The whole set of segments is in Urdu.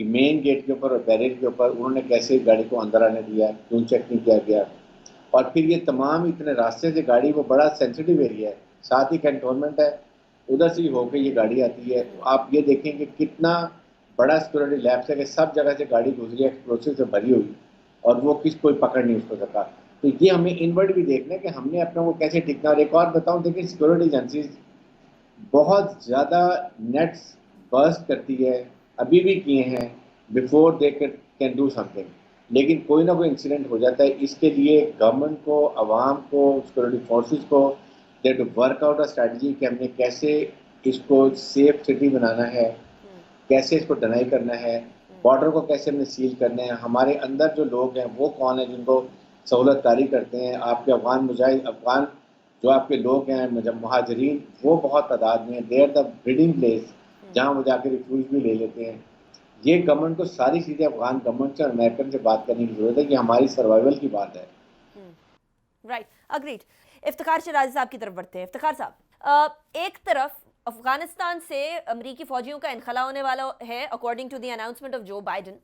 کہ مین گیٹ کے اوپر اور بیریئر کے اوپر انہوں نے کیسے گاڑی کو اندر آنے دیا، کیوں چیک نہیں کیا گیا. اور پھر یہ تمام اتنے راستے سے گاڑی، وہ بڑا سینسیٹیو ایریا ہے، ساتھ ہی کنٹونمنٹ ہے، ادھر سے ہی ہو کے یہ گاڑی آتی ہے. آپ یہ دیکھیں کہ کتنا بڑا سیکورٹی لیبس ہے کہ سب جگہ سے گاڑی گزری ایکسپلوسو سے بھری ہوئی اور وہ کوئی پکڑ نہیں اس کو سکا. تو یہ ہمیں انورڈ بھی دیکھنا ہے کہ ہم نے اپنا وہ کیسے ٹکنا. اور ایک اور بتاؤں، دیکھیں سیکورٹی ایجنسیز بہت زیادہ نیٹس برسٹ کرتی ہے، ابھی بھی کیے ہیں، before they can do some thing, لیکن کوئی نہ کوئی انسیڈنٹ ہو جاتا ہے. اس کے لیے گورنمنٹ کو، عوام کو، سیکورٹی فورسز کو دے to work out a strategy کہ ہم نے کیسے اس کو سیف سٹی بنانا ہے، کیسے اس کو ڈنائی کرنا ہے، بارڈر کو کیسے ہم نے سیل کرنا ہے. ہمارے اندر جو لوگ ہیں وہ کون ہیں جن کو سہولت کاری کرتے ہیں. آپ کے افغان مجاہد، افغان جو آپ کے لوگ ہیں مہاجرین، وہ بہت تعداد میں ہیں. They are the breeding place جہاں وہ جا کے ریفیوج بھی لے لیتے ہیں. یہ گورنمنٹ کو ساری چیزیں افغان گورنمنٹ سے اور امریکن سے بات کرنے کی ضرورت ہے کہ ہماری سروائیول کی بات ہے. Right, agreed. افتخار شیرازی صاحب کی طرف بڑھتے ہیں. افتخار صاحب، ایک طرف افغانستان سے امریکی فوجیوں کا انخلا ہونے والا ہے according to the announcement of Joe Biden,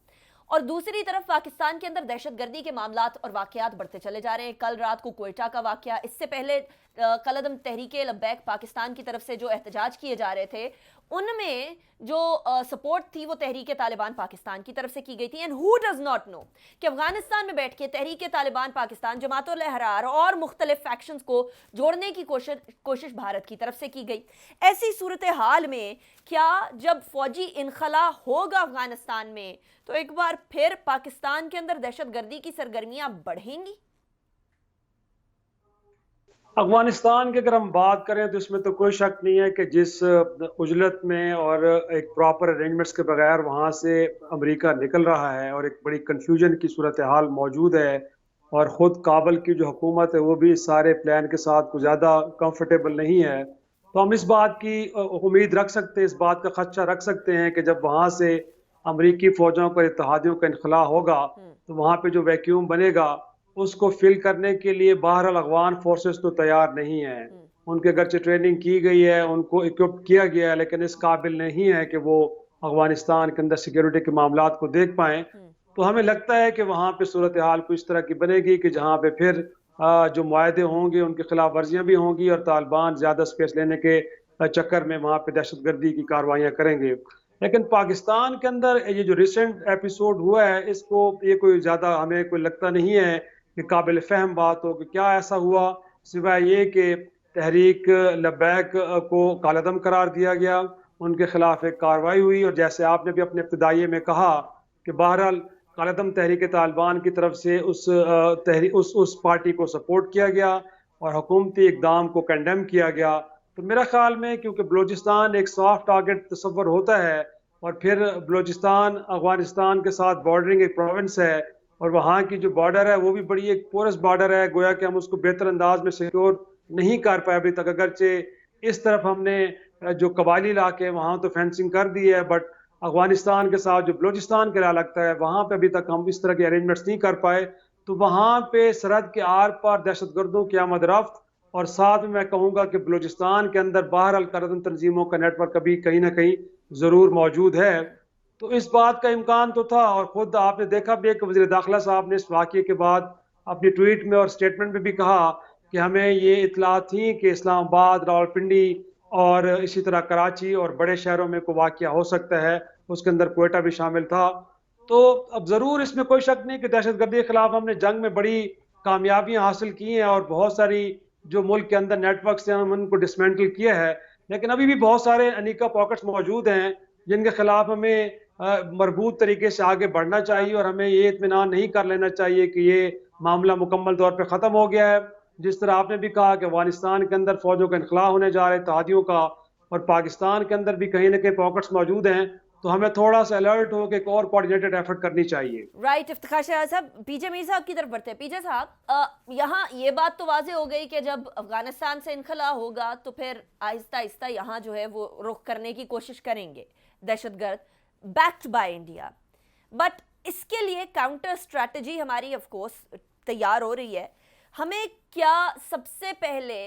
اور دوسری طرف پاکستان کے اندر دہشت گردی کے معاملات اور واقعات بڑھتے چلے جا رہے ہیں. کل رات کو کوئٹہ کا واقعہ، اس سے پہلے کل عدم تحریک لبیک پاکستان کی طرف سے جو احتجاج کیے جا رہے تھے، ان میں جو سپورٹ تھی وہ تحریک طالبان پاکستان کی طرف سے کی گئی تھی. And who does not know کہ افغانستان میں بیٹھ کے تحریک طالبان پاکستان، جماعت الاحرار اور مختلف فیکشنز کو جوڑنے کی کوشش بھارت کی طرف سے کی گئی. ایسی صورتحال میں کیا جب فوجی انخلا ہوگا افغانستان میں تو ایک بار پھر پاکستان کے اندر دہشت گردی کی سرگرمیاں بڑھیں گی؟ افغانستان کی اگر ہم بات کریں تو اس میں تو کوئی شک نہیں ہے کہ جس عجلت میں اور ایک پراپر ارینجمنٹس کے بغیر وہاں سے امریکہ نکل رہا ہے اور ایک بڑی کنفیوژن کی صورتحال موجود ہے، اور خود کابل کی جو حکومت ہے وہ بھی اس سارے پلان کے ساتھ کچھ زیادہ کمفرٹیبل نہیں ہے. تو ہم اس بات کی امید رکھ سکتے ہیں، اس بات کا خدشہ رکھ سکتے ہیں کہ جب وہاں سے امریکی فوجوں کا، اتحادیوں کا انخلا ہوگا تو وہاں پہ جو ویکیوم بنے گا اس کو فل کرنے کے لیے بہرحال افغان فورسز تو تیار نہیں ہیں. ان کے اگرچہ ٹریننگ کی گئی ہے، ان کو اکوپ کیا گیا ہے، لیکن اس قابل نہیں ہے کہ وہ افغانستان کے اندر سیکیورٹی کے معاملات کو دیکھ پائیں. تو ہمیں لگتا ہے کہ وہاں پہ صورتحال کو اس طرح کی بنے گی کہ جہاں پہ پھر جو معاہدے ہوں گے ان کی خلاف ورزیاں بھی ہوں گی، اور طالبان زیادہ سپیس لینے کے چکر میں وہاں پہ دہشت گردی کی کارروائیاں کریں گے. لیکن پاکستان کے اندر یہ جو ریسنٹ ایپیسوڈ ہوا ہے، اس کو یہ کوئی زیادہ ہمیں کوئی لگتا نہیں ہے کہ قابل فہم بات ہو کہ کیا ایسا ہوا، سوائے یہ کہ تحریک لبیک کو کالعدم قرار دیا گیا، ان کے خلاف ایک کارروائی ہوئی، اور جیسے آپ نے بھی اپنے ابتدائیے میں کہا کہ بہرحال کالعدم تحریک طالبان کی طرف سے اس پارٹی کو سپورٹ کیا گیا اور حکومتی اقدام کو کنڈیم کیا گیا. تو میرا خیال میں کیونکہ بلوچستان ایک سافٹ ٹارگٹ تصور ہوتا ہے، اور پھر بلوچستان افغانستان کے ساتھ بارڈرنگ ایک پروونس ہے، اور وہاں کی جو بارڈر ہے وہ بھی بڑی ایک پورس بارڈر ہے، گویا کہ ہم اس کو بہتر انداز میں سیکیور نہیں کر پائے ابھی تک. اگرچہ اس طرف ہم نے جو قبائلی علاقے وہاں تو فینسنگ کر دی ہے، بٹ افغانستان کے ساتھ جو بلوچستان کے علاقہ لگتا ہے وہاں پہ ابھی تک ہم اس طرح کے ارینجمنٹس نہیں کر پائے. تو وہاں پہ سرحد کے آر پار دہشت گردوں کی آمد رفت، اور ساتھ میں کہوں گا کہ بلوچستان کے اندر باہرحال کالعدم تنظیموں کا نیٹ ورک ابھی کہیں نہ کہیں ضرور موجود ہے. تو اس بات کا امکان تو تھا، اور خود آپ نے دیکھا بھی کہ وزیر داخلہ صاحب نے اس واقعے کے بعد اپنی ٹویٹ میں اور سٹیٹمنٹ میں بھی کہا کہ ہمیں یہ اطلاعات تھیں کہ اسلام آباد، راولپنڈی اور اسی طرح کراچی اور بڑے شہروں میں کوئی واقعہ ہو سکتا ہے، اس کے اندر کوئٹہ بھی شامل تھا. تو اب ضرور اس میں کوئی شک نہیں کہ دہشت گردی کے خلاف ہم نے جنگ میں بڑی کامیابیاں حاصل کی ہیں، اور بہت ساری جو ملک کے اندر نیٹ ورکس ہیں ہم ان کو ڈسمینٹل کیا ہے، لیکن ابھی بھی بہت سارے انیکا پاکٹس موجود ہیں جن کے خلاف ہمیں مربوط طریقے سے آگے بڑھنا چاہیے، اور ہمیں یہ اطمینان نہیں کر لینا چاہیے کہ یہ معاملہ مکمل طور پہ ختم ہو گیا ہے. جس طرح آپ نے بھی کہا کہ افغانستان کے اندر فوجوں کا انخلا ہونے جا رہے اتحادیوں کا، اور پاکستان کے اندر بھی کہیں نہ کہیں پاکٹس موجود ہیں، تو ہمیں تھوڑا سا الرٹ ہو کہ ایک اور کوارڈینیٹڈ ایفرٹ کرنی چاہیے. رائٹ. افتخار شیراز صاحب، پی جے میر صاحب کی طرف بڑھتے ہیں. پی جے صاحب، یہاں یہ بات تو واضح ہو گئی کہ جب افغانستان سے انخلا ہوگا تو پھر آہستہ آہستہ یہاں جو ہے وہ رخ کرنے کی کوشش کریں گے دہشت گرد بیکڈ بائی انڈیا. بٹ اس کے لیے کاؤنٹر اسٹریٹجی ہماری آف کورس تیار ہو رہی ہے. ہمیں کیا سب سے پہلے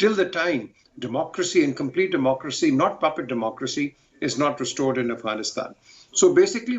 till the time democracy and complete democracy, not puppet democracy, is not restored in Afghanistan. So basically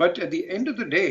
But at the end of the day,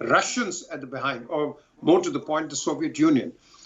Russians at the behind, or more to the point, the Soviet Union.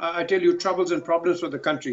I tell you troubles and problems for the country.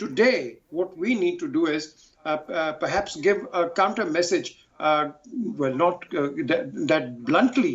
today what we need to do is perhaps give a counter message, well not that bluntly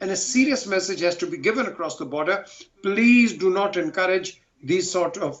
and a serious message has to be given across the border. Please do not encourage these sort of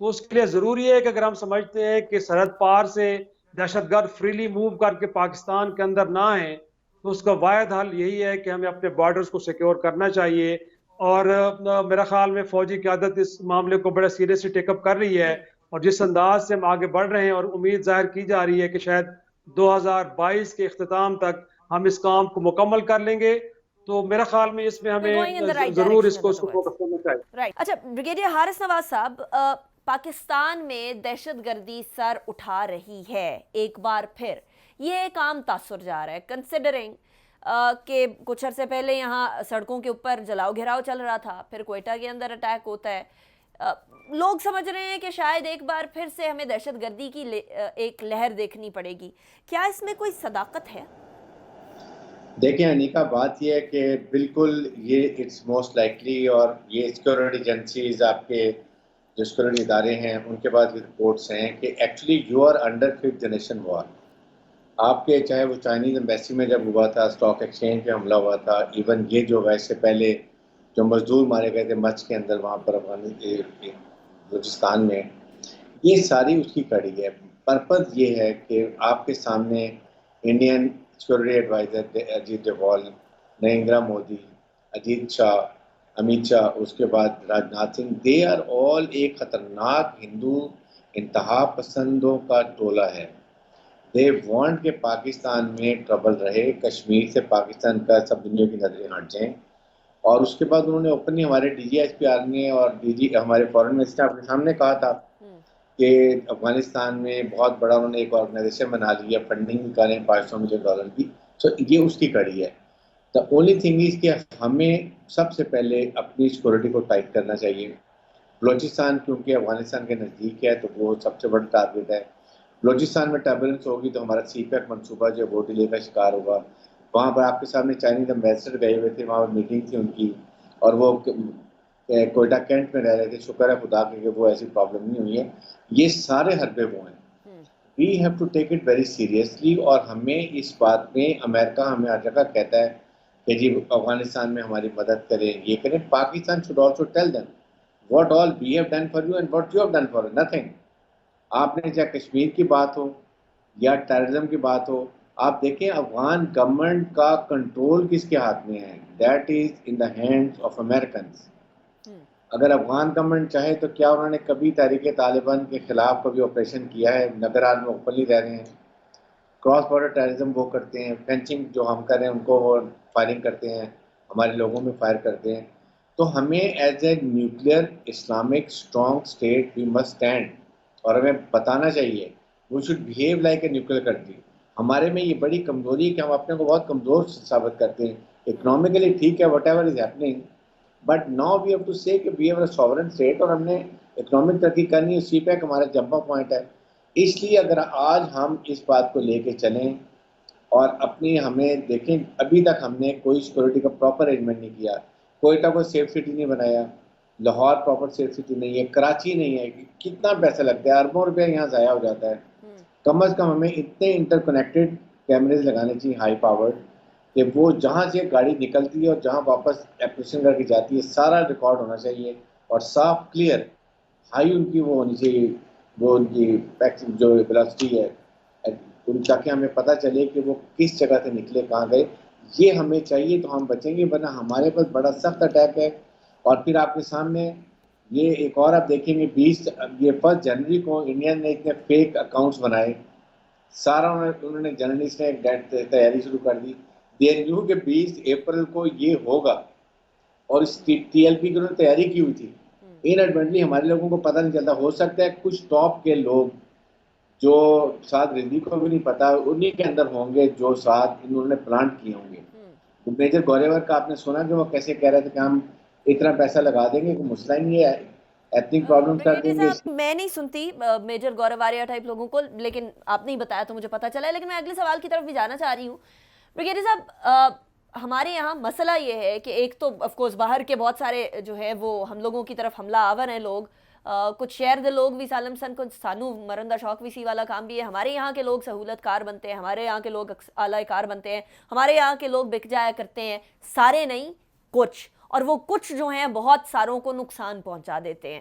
تو اس کے لیے ضروری ہے کہ اگر ہم سمجھتے ہیں کہ سرحد پار سے دہشت گرد فریلی موو کر کے پاکستان کے اندر نہ آئیں، تو اس کا واحد حل یہی ہے کہ ہمیں اپنے بارڈرز کو سیکیور کرنا چاہیے. اور میرا خیال میں فوجی قیادت اس معاملے کو بڑے سیریسلی ٹیک اپ کر رہی ہے، اور جس انداز سے ہم آگے بڑھ رہے ہیں اور امید ظاہر کی جا رہی ہے کہ شاید 2022 کے اختتام تک ہم اس کام کو مکمل کر لیں گے، تو میرا خیال میں اس میں We're going in the ہمیں right ضرور direction, اس کو in other words. فوکس کرنا چاہیے. رائٹ. اچھا بریگیڈیئر حارث نواز صاحب، پاکستان میں دہشت گردی سر اٹھا رہی ہے ایک بار پھر. یہ ایک عام تاثر جا رہا ہے کنسیڈرنگ کہ کچھ عرصے پہلے یہاں سڑکوں کے اوپر جلاؤ گھیراؤ چل رہا تھا، پھر کوئٹہ کے اندر اٹیک ہوتا ہے. لوگ سمجھ رہے ہیں کہ شاید ایک بار پھر سے ہمیں دہشت گردی کی ایک لہر دیکھنی پڑے گی. کیا اس میں کوئی صداقت ہے؟ دیکھیں انیکا، بات یہ ہے کہ بالکل یہ اٹس موسٹ لائکلی، اور یہ سیکورٹی ایجنسیز آپ کے جو سیکورٹی ادارے ہیں ان کے پاس رپورٹس ہیں کہ actually you are under 5th generation war. آپ کے چاہے وہ چائنیز ایمبیسی میں جب ہوا تھا، اسٹاک ایکسچینج پہ حملہ ہوا تھا، ایون یہ جو ویسے پہلے جو مزدور مارے گئے تھے مچھ کے اندر وہاں پر بلوچستان میں، یہ ساری اس کی کڑی ہے. پرپز یہ ہے کہ آپ کے سامنے Indian security adviser Ajit Doval, Narendra Modi, Ajit Shah, Amit Shah, اس کے بعد Rajnath Singh, they are all ایک خطرناک ہندو انتہا پسندوں کا ٹولہ ہے. دے وانٹ کہ پاکستان میں ٹربل رہے، کشمیر سے پاکستان کا سب دنیا کی نظریں ہٹ جائیں. اور اس کے بعد انہوں نے اوپنلی ہمارے D G S P R نے اور ہمارے فورن منسٹر اپنے سامنے کہا تھا کہ افغانستان میں بہت بڑا انہوں نے ایک آرگنائزیشن بنا لی ہے، فنڈنگ نکالیں $500 ملین کی. تو یہ اس کی کڑی ہے. دا اونلی تھنگ از کہ ہمیں سب سے پہلے اپنی سیکورٹی کو ٹائٹ کرنا چاہیے. بلوچستان کیونکہ افغانستان کے نزدیک ہے تو وہ سب سے بڑا ٹارگیٹ ہے. بلوچستان میں ٹربلنس ہوگی تو ہمارا سی پیک منصوبہ جو وہ ڈیلے کا شکار ہوگا. وہاں پر آپ کے سامنے چائنیز ایمبیسڈر گئے ہوئے تھے، وہاں پر میٹنگ تھی ان کی، اور وہ کوئٹہ کینٹ میں رہ رہے تھے. شکر ہے خدا کہ وہ ایسی پرابلم نہیں ہوئی ہے. یہ سارے حربے وہ ہیں. We have to take it very seriously. اور ہمیں اس بات میں امریکہ ہمیں ہر جگہ کہتا ہے کہ جی افغانستان میں ہماری مدد کریں، یہ کریں. Pakistan should also tell them what all we have done for you and what you have done for us. Nothing. آپ نے چاہے کشمیر کی بات ہو یا ٹیررزم کی بات ہو، آپ دیکھیں افغان گورنمنٹ کا کنٹرول کس کے ہاتھ میں ہے؟ That is in the hands of Americans. اگر افغان گورنمنٹ چاہے تو کیا انہوں نے کبھی تحریک طالبان کے خلاف کبھی آپریشن کیا ہے؟ نگران میں اوپنلی رہ رہے ہیں. کراس بارڈر ٹیررزم وہ کرتے ہیں، فینسنگ جو ہم کر رہے ہیں ان کو وہ فائرنگ کرتے ہیں، ہمارے لوگوں میں فائر کرتے ہیں. تو ہمیں as a nuclear Islamic strong state we must stand, اور ہمیں بتانا چاہیے we should behave like a nuclear country. ہمارے میں یہ بڑی کمزوری ہے کہ ہم اپنے کو بہت کمزور ثابت کرتے ہیں. اکنامکلی ٹھیک ہے whatever is happening, but now we have to say کہ we have a sovereign state, اور ہم نے اکنامک ترقی کرنی ہے. سی پیک ہمارا جمپ اپ پوائنٹ ہے. اس لیے اگر آج ہم اس بات کو لے کے چلیں اور اپنی ہمیں دیکھیں، ابھی تک ہم نے کوئی سیکورٹی کا پراپر ارینجمنٹ نہیں کیا. کوئٹہ کو سیف سٹی نہیں بنایا، لاہور پراپر سیف سٹی نہیں ہے، کراچی نہیں ہے. کتنا پیسہ لگتا ہے، اربوں روپے یہاں ضائع ہو جاتا ہے. کم از کم ہمیں اتنے انٹر کنیکٹڈ کیمریز لگانے چاہیے ہائی پاورڈ کہ وہ جہاں سے گاڑی نکلتی ہے اور جہاں واپس ایپریشن کر کے جاتی ہے سارا ریکارڈ ہونا چاہیے، اور صاف کلیئر ہائی ان کی وہ ہونی چاہیے، وہ ان کی جو ویلاسٹی ہے، تاکہ ہمیں پتہ چلے کہ وہ کس جگہ سے نکلے، کہاں گئے. یہ ہمیں چاہیے تو ہم بچیں گے، ورنہ ہمارے پاس بڑا سخت اٹیک ہے. اور پھر آپ کے سامنے یہ ایک اور آپ دیکھیں گے، 1 جنوری کو انڈین نے اتنے فیک اکاؤنٹس بنائے، سارا انہوں نے جرنلسٹ نے تیاری شروع کر دی. دیر نیو کہ 20 اپریل کو یہ ہوگا، اور اس ٹی ایل پی کی انہوں نے تیاری کی ہوئی تھی. انڈیڈمنٹلی ہمارے لوگوں کو پتہ نہیں چلتا. ہو سکتا ہے کچھ ٹاپ کے لوگ جو ساتھ رضی کو بھی نہیں پتا انہی کے اندر ہوں گے جو ساتھ انہوں نے پلانٹ کیے ہوں گے. میجر گوریور کا آپ نے سنا کہ وہ کیسے کہہ رہے تھے کہ ہم اتنا پیسہ لگا دیں گے کہ مسئلہ ہی نہیں ہے، ایتھنک پرابلم کر دیں گے. میں نہیں سنتی میجر گورواریا ٹائپ لوگوں کو، لیکن آپ نے بتایا تو مجھے پتا چلا ہے. لیکن میں اگلے سوال کی طرف بھی جانا چاہ رہی ہوں. بریگیڈیئر صاحب، ہمارے یہاں مسئلہ یہ ہے کہ ایک تو آف کورس باہر کے بہت سارے جو ہے وہ ہم لوگوں کی طرف حملہ آور ہیں لوگ، کچھ شہر دے لوگ بھی سالم سن کو سانو مرندہ شوق ویسی والا کام بھی ہے. ہمارے یہاں کے لوگ سہولت کار بنتے ہیں، ہمارے یہاں کے لوگ اعلیٰ کار بنتے ہیں، ہمارے یہاں کے لوگ بک جایا کرتے ہیں. سارے نہیں، کچھ، اور وہ کچھ جو ہیں بہت ساروں کو نقصان پہنچا دیتے ہیں.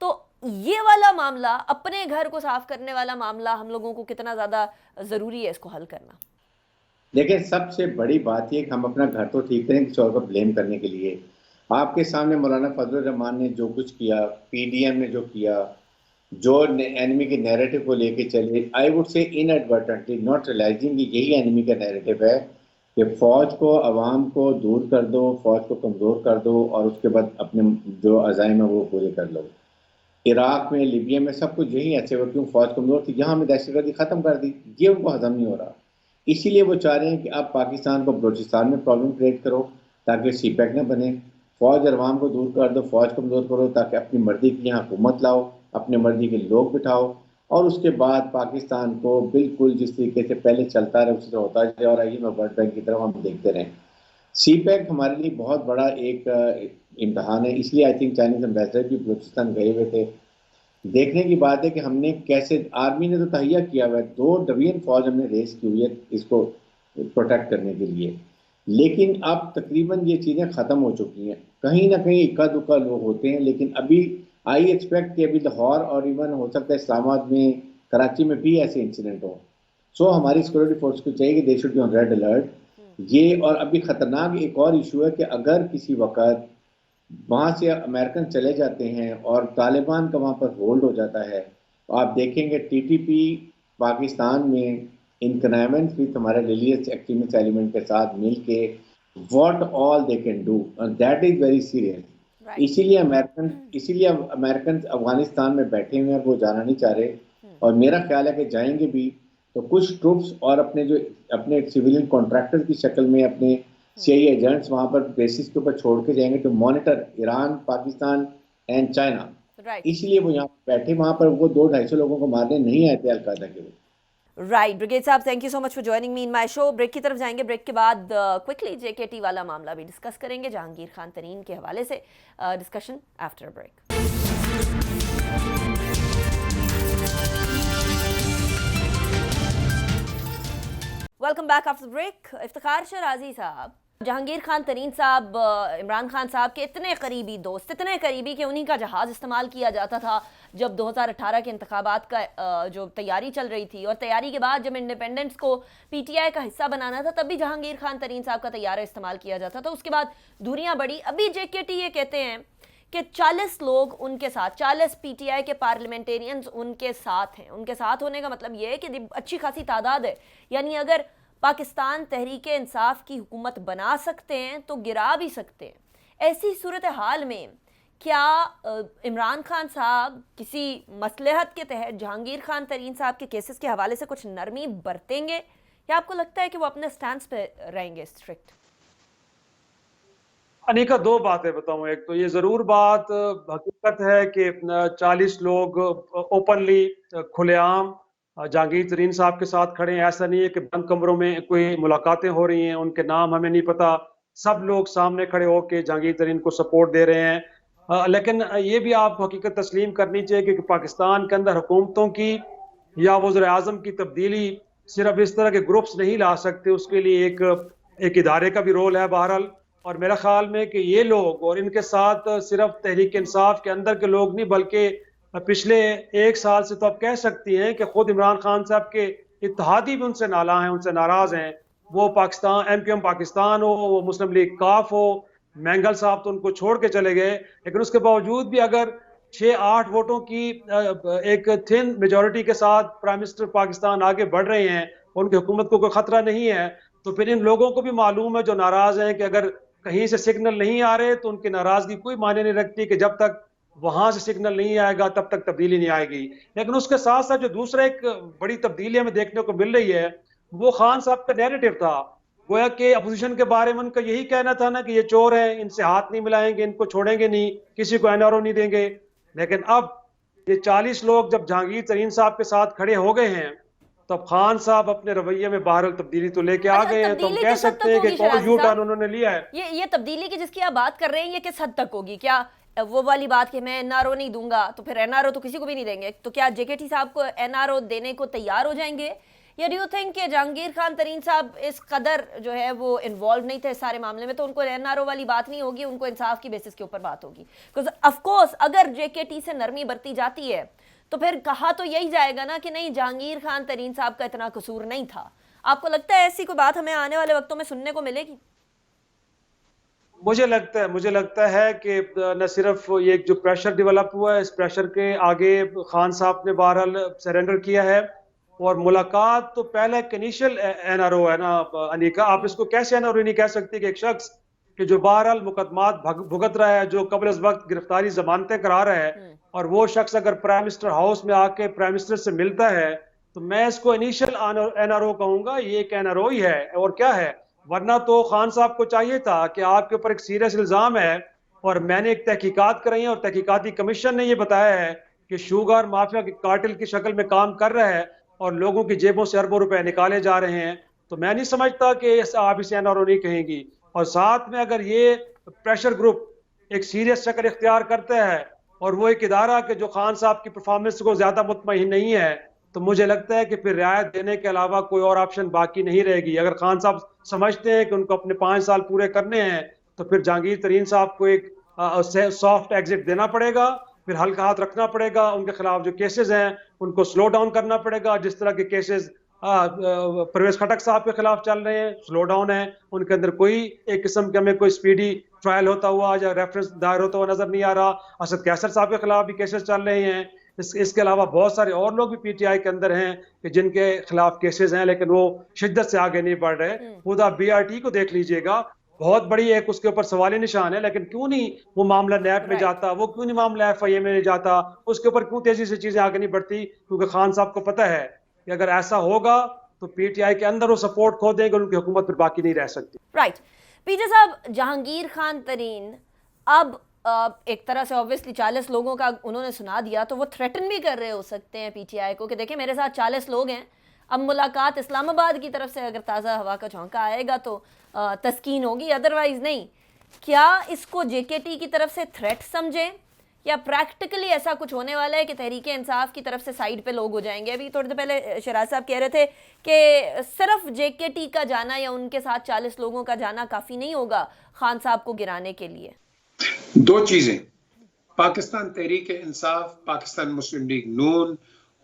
تو یہ والا معاملہ, اپنے گھر کو صاف کرنے والا معاملہ, ہم لوگوں کو کتنا زیادہ ضروری ہے اس کو حل کرنا؟ دیکھیں سب سے بڑی بات یہ کہ ہم اپنا گھر تو ٹھیک کریں کسی اور کو بلیم کرنے کے لیے. آپ کے سامنے مولانا فضل الرحمان نے جو کچھ کیا, پی ڈی ایم نے جو کیا, جو اینیمی کے نیریٹو کو لے کے چلے, I would say in advertently not realising کہ یہی اینیمی کا نیریٹو ہے کہ فوج کو, عوام کو دور کر دو, فوج کو کمزور کر دو اور اس کے بعد اپنے جو عزائم ہیں وہ پورے کر لو. عراق میں, لیبیا میں سب کچھ یہی ایسے ہوا, کیوں فوج کمزور تھی, یہاں ہمیں دہشت گردی ختم کر دی, یہ ان کو ہضم نہیں ہو رہا. اسی لیے وہ چاہ رہے ہیں کہ آپ پاکستان کو بلوچستان میں پرابلم کریٹ کرو تاکہ سی پیک نہ بنے, فوج اور عوام کو دور کر دو, فوج کمزور کرو تاکہ اپنی مرضی کی یہاں حکومت لاؤ, اپنے مرضی کے لوگ بٹھاؤ, اور اس کے بعد پاکستان کو بالکل جس طریقے سے پہلے چلتا رہے اسی طرح ہوتا جائے. اور آئیے میں ورلڈ بینک کی طرف ہم دیکھتے رہیں. سی پیک ہمارے لیے بہت بڑا ایک امتحان ہے, اس لیے آئی تھنک چائنیز امبیسڈر بھی بلوچستان گئے ہوئے تھے. دیکھنے کی بات ہے کہ ہم نے کیسے, آرمی نے تو تہیا کیا ہوا ہے, 2 ڈویژن فوج ہم نے ریس کی ہوئی ہے اس کو پروٹیکٹ کرنے کے لیے, لیکن اب تقریباً یہ چیزیں ختم ہو چکی ہیں. کہیں نہ کہیں اکا دکا لوگ ہوتے ہیں, لیکن ابھی آئی ایکسپیکٹ کہ ابھی لاہور اور ایون ہو سکتا ہے اسلام آباد میں, کراچی میں بھی ایسے انسیڈنٹ ہوں. سو ہماری سیکورٹی فورس کو چاہیے کہ they should be on red alert. یہ اور ابھی خطرناک ایک اور ایشو ہے کہ اگر کسی وقت وہاں سے امریکن چلے جاتے ہیں اور طالبان کا وہاں پر ہولڈ ہو جاتا ہے, تو آپ دیکھیں گے ٹی ٹی پی پاکستان میں ان کنائمنٹ وتھ ہمارے ریلیجس ایکسٹریمسٹ ایلیمنٹ کے ساتھ مل کے what all they can do, that is very serious. اسی لیے امریکن افغانستان میں بیٹھے ہوئے ہیں, وہ جانا نہیں چاہ رہے, اور میرا خیال ہے کہ جائیں گے بھی تو کچھ ٹروپس اور اپنے سیویلین کانٹریکٹر کی شکل میں اپنے سی آئی ایجنٹس وہاں پر بیسس کے اوپر چھوڑ کے جائیں گے to monitor Iran, Pakistan and China. اسی لیے وہ یہاں بیٹھے, وہاں پر وہ 200-250 لوگوں کو مارنے نہیں آئے تھے القاعدہ کے. رائٹ بریگیڈ صاحب, thank you so much for joining me in my show. Break کی طرف جائیں گے, بریک کے بعد کوئکلی جے کے ٹی والا معاملہ بھی ڈسکس کریں گے جہانگیر خان ترین کے حوالے سے. Discussion after break. Welcome back after break. Iftikhar Shirazi Sahab, Jahangir Khan ترین صاحب عمران خان صاحب کے اتنے قریبی دوست, اتنے قریبی کہ انہی کا جہاز استعمال کیا جاتا تھا جب 2018 کے انتخابات کا جو تیاری چل رہی تھی, اور تیاری کے بعد جب انڈیپینڈنس کو پی ٹی آئی کا حصہ بنانا تھا تب بھی جہانگیر خان ترین صاحب کا طیارہ استعمال کیا جاتا تھا. اس کے بعد دوریاں بڑھی. ابھی جے کے ٹی یہ کہتے ہیں کہ 40 لوگ ان کے ساتھ, 40 پی ٹی آئی کے پارلیمنٹیرینز ان کے ساتھ ہیں. ان کے ساتھ ہونے کا مطلب یہ ہے کہ اچھی خاصی تعداد ہے, یعنی اگر پاکستان تحریک انصاف کی حکومت بنا سکتے ہیں تو گرا بھی سکتے ہیں. ایسی صورتحال میں کیا عمران خان صاحب کسی مصلحت کے تحت جہانگیر خان ترین صاحب کے کیسز کے حوالے سے کچھ نرمی برتیں گے, یا آپ کو لگتا ہے کہ وہ اپنے سٹینس پہ رہیں گے اسٹرکٹ؟ انیکا, 2 باتیں بتاؤں. ایک تو یہ ضرور بات حقیقت ہے کہ 40 لوگ اوپنلی کھلے عام جہانگیر ترین صاحب کے ساتھ کھڑے ہیں. ایسا نہیں ہے کہ بند کمروں میں کوئی ملاقاتیں ہو رہی ہیں, ان کے نام ہمیں نہیں پتا, سب لوگ سامنے کھڑے ہو کے جہانگیر ترین کو سپورٹ دے رہے ہیں. لیکن یہ بھی آپ کو حقیقت تسلیم کرنی چاہیے کہ پاکستان کے اندر حکومتوں کی یا وزیر اعظم کی تبدیلی صرف اس طرح کے گروپس نہیں لا سکتے, اس کے لیے ایک ادارے کا بھی رول ہے بہرحال. اور میرا خیال میں کہ یہ لوگ اور ان کے ساتھ صرف تحریک انصاف کے اندر کے لوگ نہیں, بلکہ پچھلے 1 سال سے تو آپ کہہ سکتی ہیں کہ خود عمران خان صاحب کے اتحادی بھی ان سے نالاں ہیں, ان سے ناراض ہیں. وہ Pakistan M Q M Pakistan ہو, وہ مسلم لیگ کاف ہو, مینگل صاحب تو ان کو چھوڑ کے چلے گئے, لیکن اس کے باوجود بھی اگر 6-8 ووٹوں کی ایک تھن میجورٹی کے ساتھ پرائم منسٹر پاکستان آگے بڑھ رہے ہیں, ان کی حکومت کو کوئی خطرہ نہیں ہے, تو پھر ان لوگوں کو بھی معلوم ہے جو ناراض ہیں کہ اگر کہیں سے سگنل نہیں آ رہے تو ان کی ناراضگی کوئی معنی نہیں رکھتی کہ جب تک وہاں سے سگنل نہیں آئے گا تب تک تبدیلی نہیں آئے گی. لیکن اس کے ساتھ ساتھ جو دوسرا ایک بڑی تبدیلی ہمیں دیکھنے کو مل رہی ہے وہ خان صاحب کا نیریٹو تھا. گویا کہ اپوزیشن کے بارے میں ان کا یہی کہنا تھا نا کہ یہ چور ہیں, ان سے ہاتھ نہیں ملائیں گے, ان کو چھوڑیں گے نہیں, کسی کو این آر او نہیں دیں گے. لیکن اب یہ 40 لوگ جب جہانگیر ترین صاحب کے ساتھ کھڑے ہو گئے ہیں تب خان صاحب اپنے رویے میں بہرحال تبدیلی تو لے کے آ گئے ہیں. تو ہم کہہ سکتے ہیں کہ کون یو ٹرن انہوں نے لیا ہے. یہ تبدیلی کی جس کی آپ بات کر رہے ہیں یہ کس حد تک ہوگی؟ کیا وہ والی بات کہ میں این آر او نہیں دوں گا تو پھر این آر او تو کسی کو بھی نہیں دیں گے, تو کیا جے کے ٹی صاحب کو این آر او دینے کو تیار ہو جائیں گے, یا ڈو یو تھنک کہ جہانگیر خان ترین صاحب اس قدر جو ہے وہ انوالو نہیں تھے اس سارے معاملے میں، تو ان کو این آر او والی بات نہیں ہوگی، ان کو انصاف کی بیسس کے اوپر بات ہوگی؟ بیکاز آف کورس اگر جے کے ٹی سے نرمی برتی جاتی ہے تو پھر کہا تو یہی جائے گا نا کہ نہیں جہانگیر خان ترین صاحب کا اتنا قصور نہیں تھا. آپ کو لگتا ہے ایسی کوئی بات ہمیں آنے والے وقتوں میں سننے کو ملے گی؟ مجھے لگتا ہے کہ نہ صرف یہ جو پریشر ڈیولپ ہوا ہے، اس پریشر کے آگے خان صاحب نے بہرحال سرنڈر کیا ہے، اور ملاقات تو پہلے ایک انیشل این آر او ہے نا انیکا، آپ اس کو کیسے این آر او نہیں کہہ سکتی کہ ایک شخص کہ جو بہرحال مقدمات بھگت رہا ہے، جو قبل از وقت گرفتاری ضمانتیں کرا رہا ہے، اور وہ شخص اگر پرائم منسٹر ہاؤس میں آ کے پرائم منسٹر سے ملتا ہے تو میں اس کو انیشل این آر او کہوں گا. یہ ایک این آر او ہی ہے اور کیا ہے، ورنہ تو خان صاحب کو چاہیے تھا کہ آپ کے اوپر ایک سیریس الزام ہے اور میں نے ایک تحقیقات کرائی ہیں اور تحقیقاتی کمیشن نے یہ بتایا ہے کہ شوگر مافیا کے کارٹل کی شکل میں کام کر رہا ہے اور لوگوں کی جیبوں سے اربوں روپے نکالے جا رہے ہیں، تو میں نہیں سمجھتا کہ آپ اسے این آر او نہیں کہیں گی. اور ساتھ میں اگر یہ پریشر گروپ ایک سیریس شکل اختیار کرتا ہے اور وہ ایک ادارہ کہ جو خان صاحب کی پرفارمنس کو زیادہ مطمئن نہیں ہے، تو مجھے لگتا ہے کہ پھر رعایت دینے کے علاوہ کوئی اور آپشن باقی نہیں رہے گی. اگر خان صاحب سمجھتے ہیں کہ ان کو اپنے 5 سال پورے کرنے ہیں تو پھر جہانگیر ترین صاحب کو ایک سافٹ ایگزٹ دینا پڑے گا، پھر ہلکا ہاتھ رکھنا پڑے گا. ان کے خلاف جو کیسز ہیں ان کو سلو ڈاؤن کرنا پڑے گا، جس طرح کے کیسز پرویز خٹک صاحب کے خلاف چل رہے ہیں سلو ڈاؤن ہے، ان کے اندر کوئی ایک قسم کے ہمیں کوئی سپیڈی ٹرائل ہوتا ہوا یا ریفرنس دائر ہوتا ہوا نظر نہیں آ رہا. اسد کیسر صاحب کے خلاف بھی کیسز چل رہے ہیں. اس کے علاوہ بہت سارے اور لوگ بھی پی ٹی آئی کے اندر ہیں کہ جن کے خلاف کیسز ہیں لیکن وہ شدت سے آگے نہیں بڑھ رہے. خدا بی آر ٹی کو دیکھ لیجئے گا، بہت بڑی ایک اس کے اوپر سوالی نشان ہے، لیکن کیوں نہیں وہ معاملہ نیب میں جاتا، وہ کیوں نہیں معاملہ ایف آئی اے میں نہیں جاتا، اس کے اوپر کیوں تیزی سے چیزیں آگے نہیں بڑھتی؟ کیونکہ خان صاحب کو پتہ ہے کہ اگر ایسا ہوگا تو پی ٹی آئی کے اندر وہ سپورٹ کھو دیں گے، ان کی حکومت پھر باقی نہیں رہ سکتی. رائٹ. پی جے صاحب، جہانگیر خان ترین اب ایک طرح سے obviously 40 لوگوں کا انہوں نے سنا دیا تو وہ تھریٹن بھی کر رہے ہو سکتے ہیں پی ٹی آئی کو کہ دیکھیں میرے ساتھ 40 لوگ ہیں، اب ملاقات اسلام آباد کی طرف سے اگر تازہ ہوا کا جھونکا آئے گا تو تسکین ہوگی، ادروائز نہیں. کیا اس کو جے کے ٹی کی طرف سے تھریٹ سمجھیں یا پریکٹیکلی ایسا کچھ ہونے والا ہے کہ تحریک انصاف کی طرف سے سائیڈ پہ لوگ ہو جائیں گے؟ ابھی تھوڑی دیر پہلے شہراز صاحب کہہ رہے تھے کہ صرف جے کے ٹی کا جانا یا ان کے ساتھ 40 لوگوں کا جانا کافی نہیں ہوگا خان صاحب کو گرانے کے لیے. 2 چیزیں، پاکستان تحریک انصاف، پاکستان مسلم لیگ نون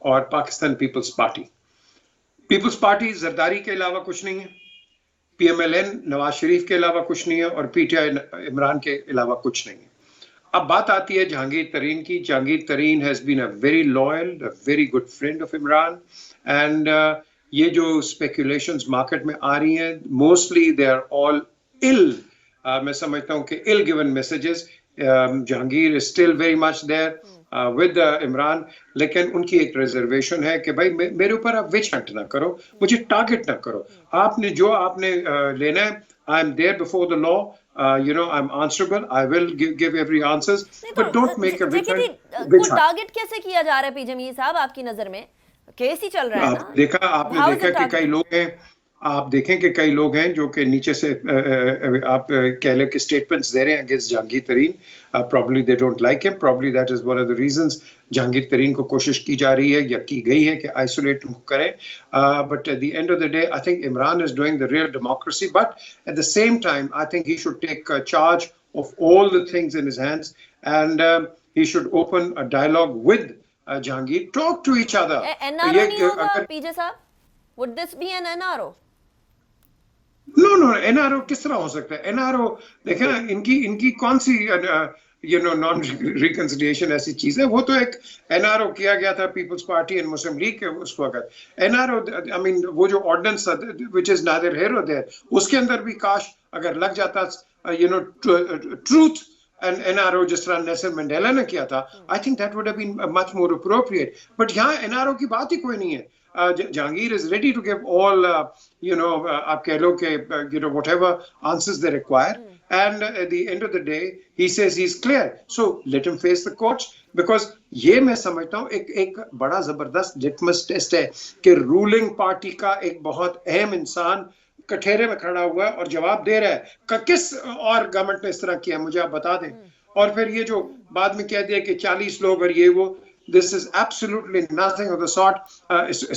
اور پاکستان پیپلز پارٹی. پیپلز پارٹی زرداری کے علاوہ کچھ نہیں ہے، P M L N Nawaz Sharif کے علاوہ کچھ نہیں ہے، اور پی ٹی آئی عمران کے علاوہ کچھ نہیں ہے. اب بات آتی ہے جہانگیر ترین کی. Jahangir Tareen has been a very loyal, a very good friend of Imran, and یہ جو اسپیکولیشنز مارکیٹ میں آ رہی ہیں mostly they are all ill. میں سمجھتا ہوں کہ ill given messages. Jahangir is still very much there with Imran, لیکن ان کی ایک ریزرویشن ہے کہ بھائی میرے اوپر آپ وچ ہنٹ نہ کرو، مجھے ٹارگٹ نہ کرو. آپ نے جو آپ نے لینا ہے، I am there before the law. I'm answerable. I will give every answers, but don't make a witch hunt. Target کیسے کیا جا رہا ہے پی جے میر صاحب آپ کی نظر میں؟ کیس ہی چل رہا ہے نا. آپ نے دیکھا کہ کئی لوگ ہیں، آپ دیکھیں کہ کئی لوگ ہیں جو کہ نیچے سے آپ کہہ لیں کہ اسٹیٹمنٹس دے رہے ہیں against Jahangir Tareen. probably they don't like him. probably that is one of the reasons Jahangir Tareen کو کوشش کی جا رہی ہے یا کی گئی ہے کہ آئسولیٹ کریں. but at the end of the day I think Imran is doing the real democracy, but at the same time I think he should take charge of all the things in his hands, and he should open a dialogue with Jahangir, talk to each other. NRO نہیں ہوگا پی جے صاحب؟ would this be an NRO? No, NRO کس طرح ہو سکتا ہے؟ NRO دیکھیں نا، ان کی کون سی نان ریکنسیلیشن ایسی چیز ہے؟ وہ تو ایک NRO کیا گیا تھا پیپلز پارٹی اینڈ مسلم لیگ کے اس وقت. NRO I mean وہ جو ordinance which is neither here nor there، اس کے اندر بھی کاش اگر لگ جاتا ٹروتھ and NRO جس طرح نیلسن منڈیلا نے کیا تھا، I think that would have been much more appropriate. but یہاں NRO کی بات ہی کوئی نہیں ہے. Jahangir is ready to give all آپ کہہ لو کہ whatever answers they require, and at the end of the day he says he's clear, so let him face the courts. because یہ میں سمجھتا ہوں ایک بڑا زبردست litmus test ہے کہ رولنگ پارٹی کا ایک بہت اہم انسان کٹھیرے میں کھڑا ہوا ہے اور جواب دے رہا ہے. کس اور گورنمنٹ نے اس طرح کیا مجھے آپ بتا دیں. اور پھر یہ جو بعد میں کہہ دیا کہ 40 لوگ اور یہ وہ، This is absolutely nothing of the sort.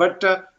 but